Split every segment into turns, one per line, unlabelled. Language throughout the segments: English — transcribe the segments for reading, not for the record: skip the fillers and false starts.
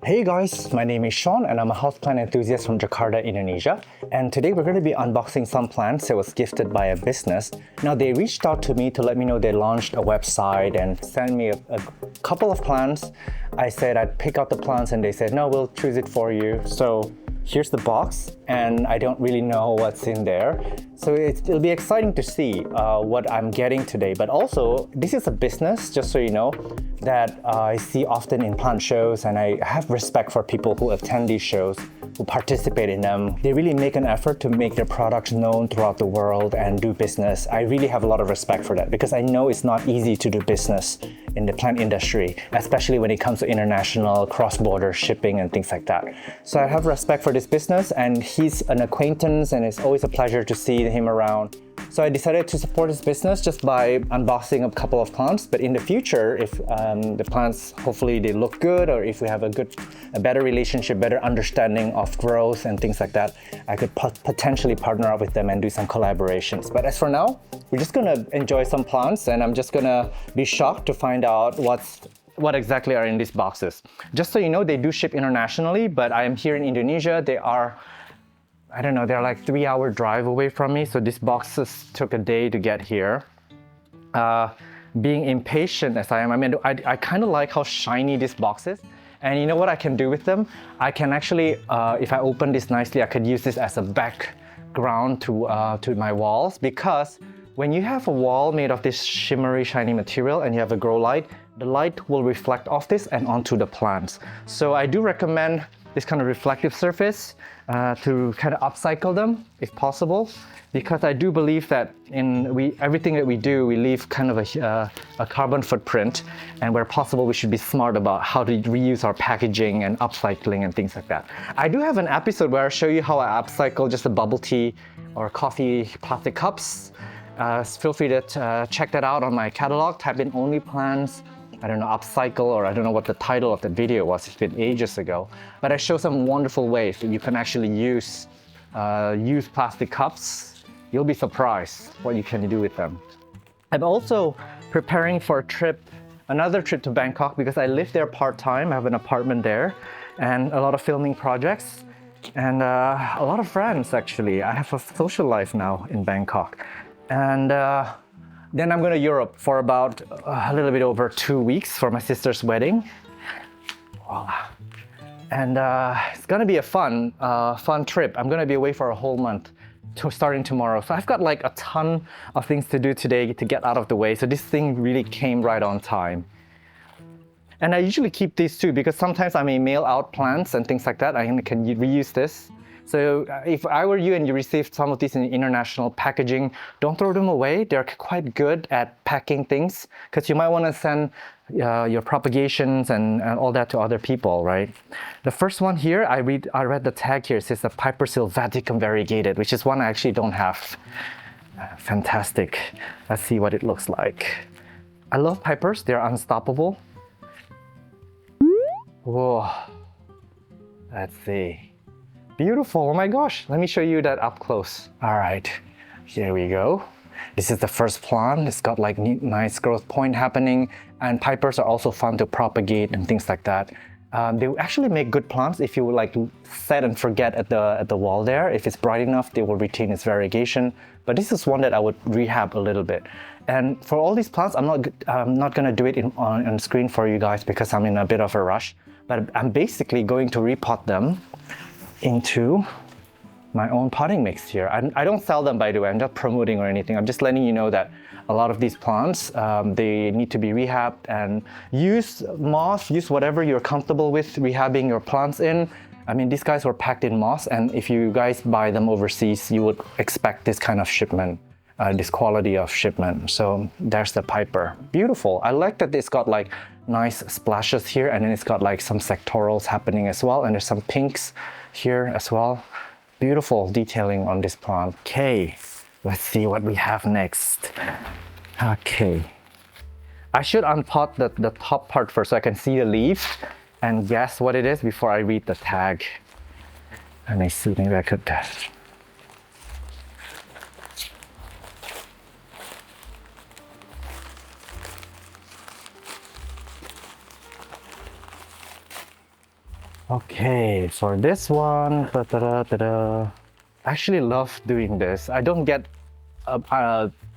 Hey guys, my name is Sean and I'm a houseplant enthusiast from Jakarta, Indonesia. And today we're going to be unboxing some plants that was gifted by a business. Now they reached out to me to let me know they launched a website and sent me a couple of plants. I said I'd pick out the plants and they said, no, we'll choose it for you. So here's the box and I don't really know what's in there. So it'll be exciting to see what I'm getting today. But also, this is a business, just so you know, that I see often in plant shows, and I have respect for people who attend these shows, who participate in them. They really make an effort to make their products known throughout the world and do business. I really have a lot of respect for that because I know it's not easy to do business in the plant industry, especially when it comes to international cross-border shipping and things like that. So I have respect for this business, and he's an acquaintance and it's always a pleasure to see him around. So I decided to support his business just by unboxing a couple of plants. But in the future, if the plants, hopefully they look good, or if we have a better relationship, better understanding of growth and things like that, I could potentially partner up with them and do some collaborations. But as for now, we're just gonna enjoy some plants, and I'm just gonna be shocked to find out what exactly are in these boxes. Just so you know, they do ship internationally, but I am here in Indonesia. They are, I don't know, they're like 3-hour drive away from me. So these boxes took a day to get here. Being impatient as I am, I mean, I kind of like how shiny this box is. And you know what I can do with them? I can actually, if I open this nicely, I could use this as a background to my walls, because when you have a wall made of this shimmery, shiny material and you have a grow light, the light will reflect off this and onto the plants. So I do recommend this kind of reflective surface to kind of upcycle them if possible, because I do believe that everything that we do, we leave kind of a carbon footprint, and where possible, we should be smart about how to reuse our packaging and upcycling and things like that. I do have an episode where I show you how I upcycle just a bubble tea or coffee plastic cups. Feel free to check that out on my catalog. Type in only plants, I don't know, upcycle, or I don't know what the title of the video was. It's been ages ago. But I show some wonderful ways that you can actually use plastic cups. You'll be surprised what you can do with them. I'm also preparing for another trip to Bangkok, because I live there part-time. I have an apartment there and a lot of filming projects and a lot of friends, actually. I have a social life now in Bangkok. And then I'm going to Europe for about a little bit over 2 weeks for my sister's wedding. Voila. And it's going to be a fun trip. I'm going to be away for a whole month, starting tomorrow. So I've got like a ton of things to do today to get out of the way. So this thing really came right on time. And I usually keep these too, because sometimes I may mail out plants and things like that. I can reuse this. So if I were you and you received some of these in international packaging, don't throw them away. They're quite good at packing things, because you might want to send your propagations and all that to other people, right? The first one here, I read the tag here. It says the Piper sylvaticum variegated, which is one I actually don't have. Fantastic. Let's see what it looks like. I love Pipers. They're unstoppable. Whoa. Let's see. Beautiful, oh my gosh. Let me show you that up close. All right, here we go. This is the first plant. It's got like nice growth point happening, and Pipers are also fun to propagate and things like that. They actually make good plants if you like set and forget at the wall there. If it's bright enough, they will retain its variegation. But this is one that I would rehab a little bit. And for all these plants, I'm not gonna do it on screen for you guys because I'm in a bit of a rush. But I'm basically going to repot them into my own potting mix here. I don't sell them, by the way. I'm not promoting or anything. I'm just letting you know that a lot of these plants, they need to be rehabbed, and use moss, use whatever you're comfortable with rehabbing your plants in. I mean, these guys were packed in moss, and if you guys buy them overseas, you would expect this kind of shipment, this quality of shipment. So there's the Piper. Beautiful. I like that it's got like nice splashes here, and then it's got like some sectorals happening as well, and there's some pinks here as well. Beautiful detailing on this plant. Okay, let's see what we have next. Okay, I should unpot the top part first so I can see the leaves and guess what it is before I read the tag. And I see, maybe I could Okay, for this one, I actually love doing this. I don't get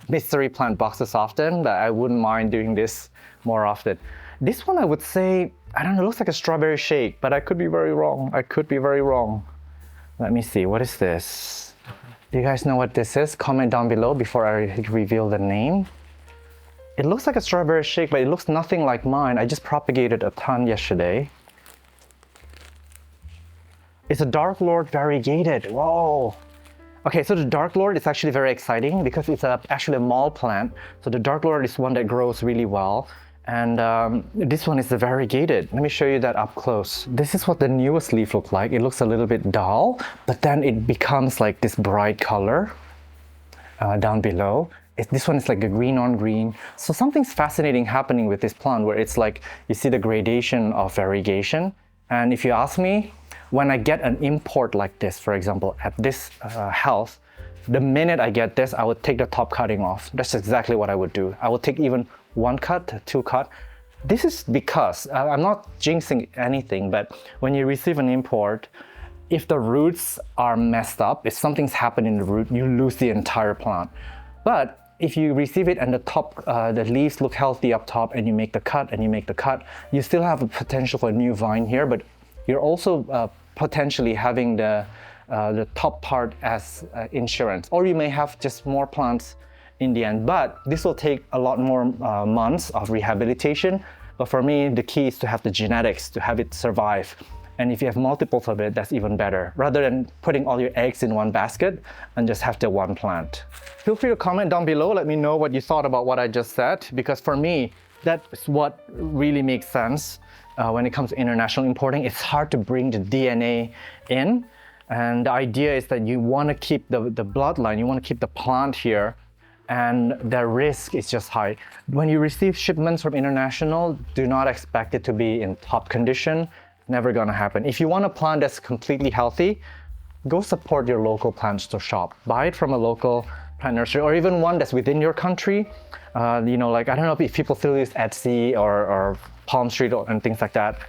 mystery plant boxes often, but I wouldn't mind doing this more often. This one I would say, I don't know, it looks like a strawberry shake, but I could be very wrong. I could be very wrong. Let me see, what is this? Do you guys know what this is? Comment down below before I reveal the name. It looks like a strawberry shake, but it looks nothing like mine. I just propagated a ton yesterday. It's a Dark Lord variegated. Whoa. Okay, so the Dark Lord is actually very exciting because it's actually a mall plant. So the Dark Lord is one that grows really well. And this one is the variegated. Let me show you that up close. This is what the newest leaf looks like. It looks a little bit dull, but then it becomes like this bright color down below. This one is like a green on green. So something's fascinating happening with this plant where it's like, you see the gradation of variegation. And if you ask me, when I get an import like this, for example, at this house, the minute I get this, I would take the top cutting off. That's exactly what I would do. I would take even one cut, two cut. This is because, I'm not jinxing anything, but when you receive an import, if the roots are messed up, if something's happened in the root, you lose the entire plant. But if you receive it and the top, the leaves look healthy up top and you make the cut and you make the cut, you still have a potential for a new vine here, but you're also potentially having the top part as insurance, or you may have just more plants in the end. But this will take a lot more months of rehabilitation. But for me, the key is to have the genetics to have it survive. And if you have multiples of it, that's even better, rather than putting all your eggs in one basket and just have the one plant. Feel free to comment down below. Let me know what you thought about what I just said, because for me, that's what really makes sense. When it comes to international importing, it's hard to bring the DNA in. And the idea is that you want to keep the bloodline, you want to keep the plant here, and the risk is just high. When you receive shipments from international, do not expect it to be in top condition. Never gonna happen. If you want a plant that's completely healthy, go support your local plant store shop. Buy it from a local plant nursery, or even one that's within your country. Like, I don't know if people still use Etsy or Palm Street and things like that.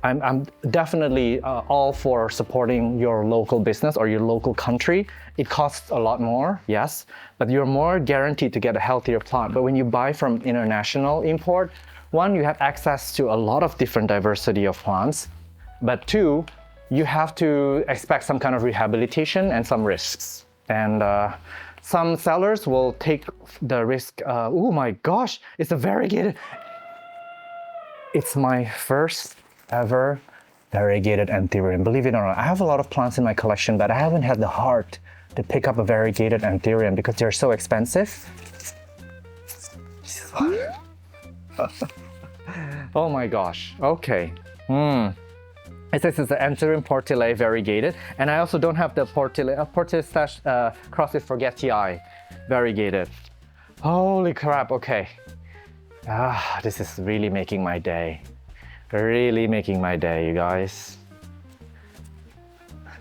I'm definitely all for supporting your local business or your local country. It costs a lot more, yes, but you're more guaranteed to get a healthier plant. But when you buy from international import, one, you have access to a lot of different diversity of plants, but two, you have to expect some kind of rehabilitation and some risks. And some sellers will take the risk. Oh my gosh, it's a variegated. It's my first ever variegated anthurium. Believe it or not, I have a lot of plants in my collection, but I haven't had the heart to pick up a variegated anthurium because they're so expensive. Oh my gosh, okay. It says it's the Anthurium portulae variegated, and I also don't have the portulae / crosses forgetii variegated. Holy crap, okay. This is really making my day. Really making my day, you guys.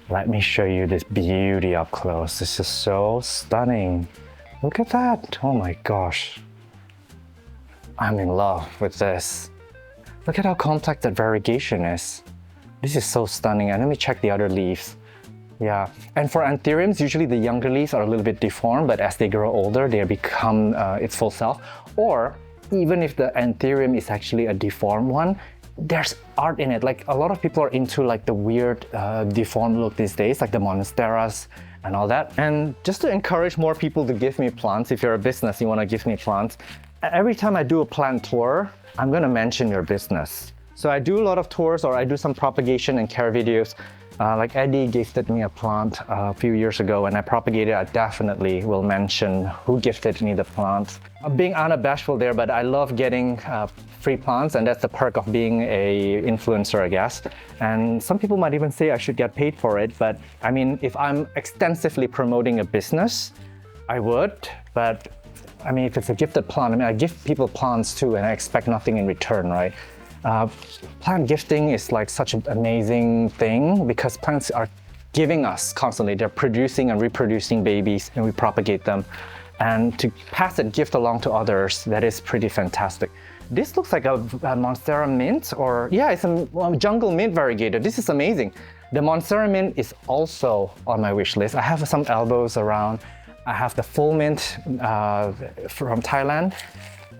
Let me show you this beauty up close. This is so stunning. Look at that. Oh my gosh. I'm in love with this. Look at how complex that variegation is. This is so stunning. And let me check the other leaves. Yeah, and for anthuriums, usually the younger leaves are a little bit deformed, but as they grow older, they become its full self. Or even if the anthurium is actually a deformed one, there's art in it. Like, a lot of people are into like the weird deformed look these days, like the monsteras and all that. And just to encourage more people to give me plants, if you're a business, you want to give me plants, every time I do a plant tour, I'm going to mention your business. So I do a lot of tours, or I do some propagation and care videos. Like Eddie gifted me a plant a few years ago, and I propagated. I definitely will mention who gifted me the plant. I'm being unabashful there, but I love getting free plants, and that's the perk of being a influencer, I guess. And some people might even say I should get paid for it, but I mean, if I'm extensively promoting a business, I would. But I mean, if it's a gifted plant, I mean, I give people plants too, and I expect nothing in return, right? Plant gifting is like such an amazing thing because plants are giving us constantly. They're producing and reproducing babies, and we propagate them. And to pass that gift along to others, that is pretty fantastic. This looks like a Monstera mint, or yeah, it's a jungle mint variegated. This is amazing. The Monstera mint is also on my wish list. I have some elbows around. I have the full mint from Thailand,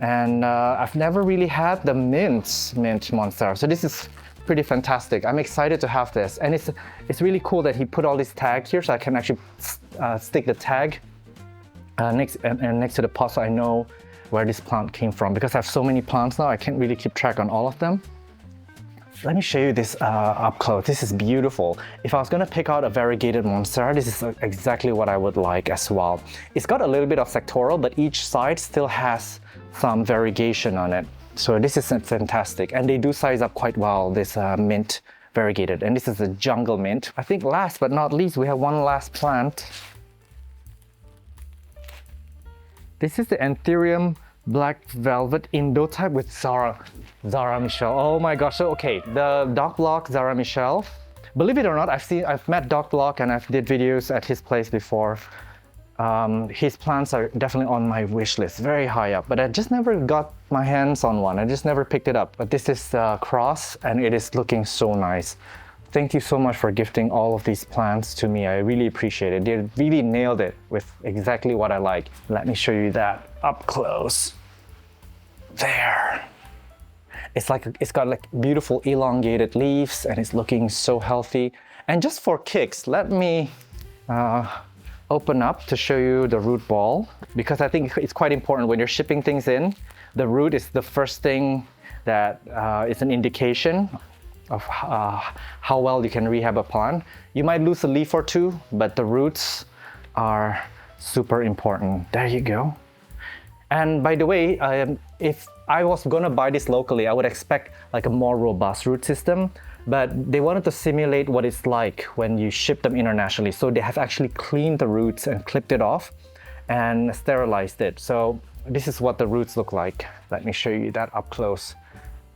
and I've never really had the mint Monstera. So this is pretty fantastic. I'm excited to have this, and it's really cool that he put all these tags here, so I can actually stick the tag next to the pot, so I know where this plant came from. Because I have so many plants now, I can't really keep track on all of them. Let me show you this up close. This is beautiful. If I was gonna pick out a variegated Monstera, this is exactly what I would like as well. It's got a little bit of sectoral, but each side still has some variegation on it. So this is fantastic, and they do size up quite well, this mint variegated, and this is a jungle mint. I think last but not least, we have one last plant. This is the Anthurium Black Velvet Indo type with Zara Michelle. Oh my gosh, so okay, the Doc Block Zara Michelle. Believe it or not, I've met Doc Block and I've did videos at his place before. His plants are definitely on my wish list, very high up, but I just never got my hands on one. I just never picked it up. But this is cross, and it is looking so nice. Thank you so much for gifting all of these plants to me. I really appreciate it. They really nailed it with exactly what I like. Let me show you that up close. There. It's got like beautiful elongated leaves, and it's looking so healthy. And just for kicks, let me open up to show you the root ball, because I think it's quite important when you're shipping things in. The root is the first thing that is an indication of how well you can rehab a plant. You might lose a leaf or two, but the roots are super important. There you go. And by the way, if I was gonna buy this locally, I would expect like a more robust root system. But they wanted to simulate what it's like when you ship them internationally. So they have actually cleaned the roots and clipped it off and sterilized it. So this is what the roots look like. Let me show you that up close.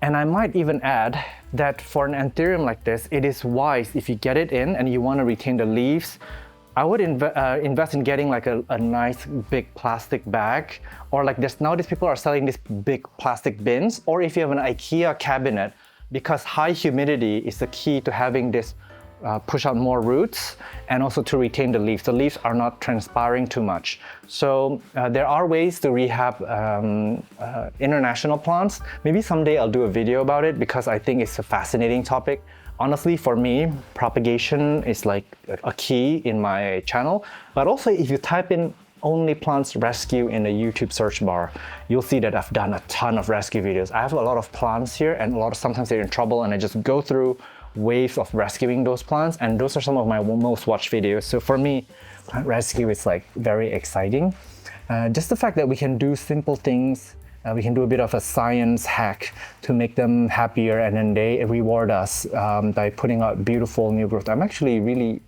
And I might even add that for an Anthurium like this, it is wise if you get it in and you want to retain the leaves. I would invest in getting like a nice big plastic bag, or like nowadays people are selling these big plastic bins, or if you have an IKEA cabinet, because high humidity is the key to having this push out more roots and also to retain the leaves. The leaves are not transpiring too much. So there are ways to rehab international plants. Maybe someday I'll do a video about it, because I think it's a fascinating topic. Honestly, for me, propagation is like a key in my channel. But also if you type in only plants rescue in the YouTube search bar, you'll see that I've done a ton of rescue videos. I have a lot of plants here, and sometimes they're in trouble, and I just go through waves of rescuing those plants, and those are some of my most watched videos. So for me, plant rescue is like very exciting. Just the fact that we can do simple things, we can do a bit of a science hack to make them happier, and then they reward us by putting out beautiful new growth. I'm actually really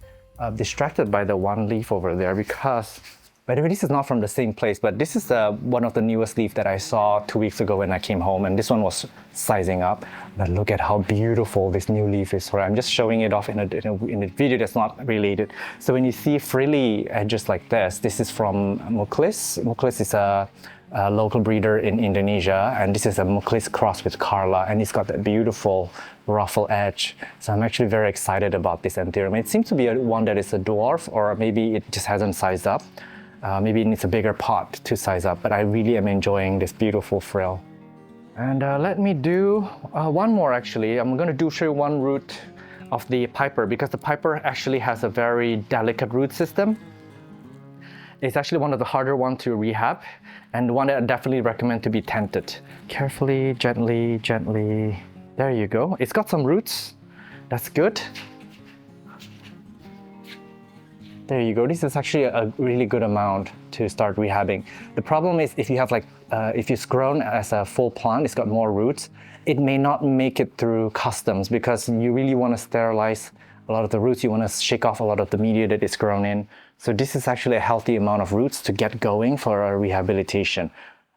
distracted by the one leaf over there, because by the way, this is not from the same place, but this is one of the newest leaf that I saw 2 weeks ago when I came home, and this one was sizing up. But look at how beautiful this new leaf is. Sorry, I'm just showing it off in a video that's not related. So when you see frilly edges like this is from Muklis. Muklis is a local breeder in Indonesia, and this is a Muklis cross with Carla, and it's got that beautiful ruffle edge. So I'm actually very excited about this Anthurium. It seems to be one that is a dwarf, or maybe it just hasn't sized up. Maybe it needs a bigger pot to size up, but I really am enjoying this beautiful frill. And let me do one more actually. I'm going to show you one root of the Piper, because the Piper actually has a very delicate root system. It's actually one of the harder ones to rehab, and one that I definitely recommend to be tented. Carefully, gently, gently. There you go. It's got some roots. That's good. There you go. This is actually a really good amount to start rehabbing. The problem is if you have if it's grown as a full plant, it's got more roots, it may not make it through customs, because you really want to sterilize a lot of the roots. You want to shake off a lot of the media that it's grown in. So this is actually a healthy amount of roots to get going for a rehabilitation.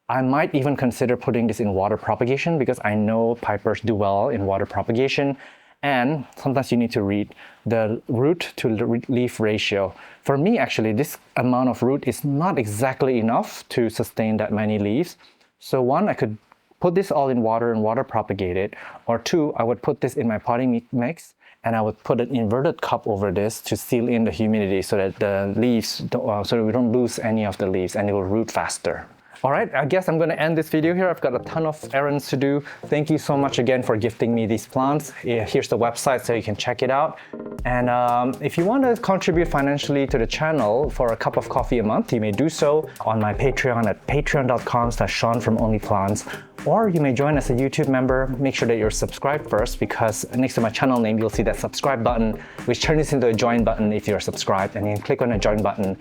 I might even consider putting this in water propagation, because I know Pipers do well in water propagation. And sometimes you need to read the root to leaf ratio. For me, actually, this amount of root is not exactly enough to sustain that many leaves. So one, I could put this all in water and water propagate it, or 2, I would put this in my potting mix and I would put an inverted cup over this to seal in the humidity so that the leaves, so that we don't lose any of the leaves and it will root faster. All right, I guess I'm going to end this video here. I've got a ton of errands to do. Thank you so much again for gifting me these plants. Here's the website so you can check it out. And if you want to contribute financially to the channel for a cup of coffee a month, you may do so on my Patreon at patreon.com/SeanFromOnlyPlants. Or you may join as a YouTube member. Make sure that you're subscribed first, because next to my channel name, you'll see that subscribe button, which turns into a join button if you're subscribed, and you can click on the join button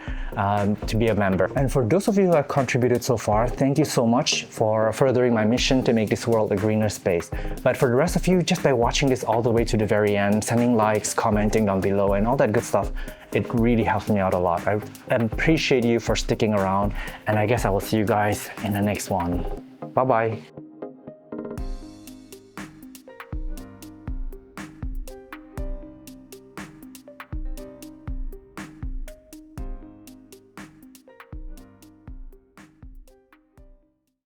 to be a member. And for those of you who have contributed so far, thank you so much for furthering my mission to make this world a greener space. But for the rest of you, just by watching this all the way to the very end, sending likes, commenting down below, and all that good stuff, it really helps me out a lot. I appreciate you for sticking around, and I guess I will see you guys in the next one. Bye-bye.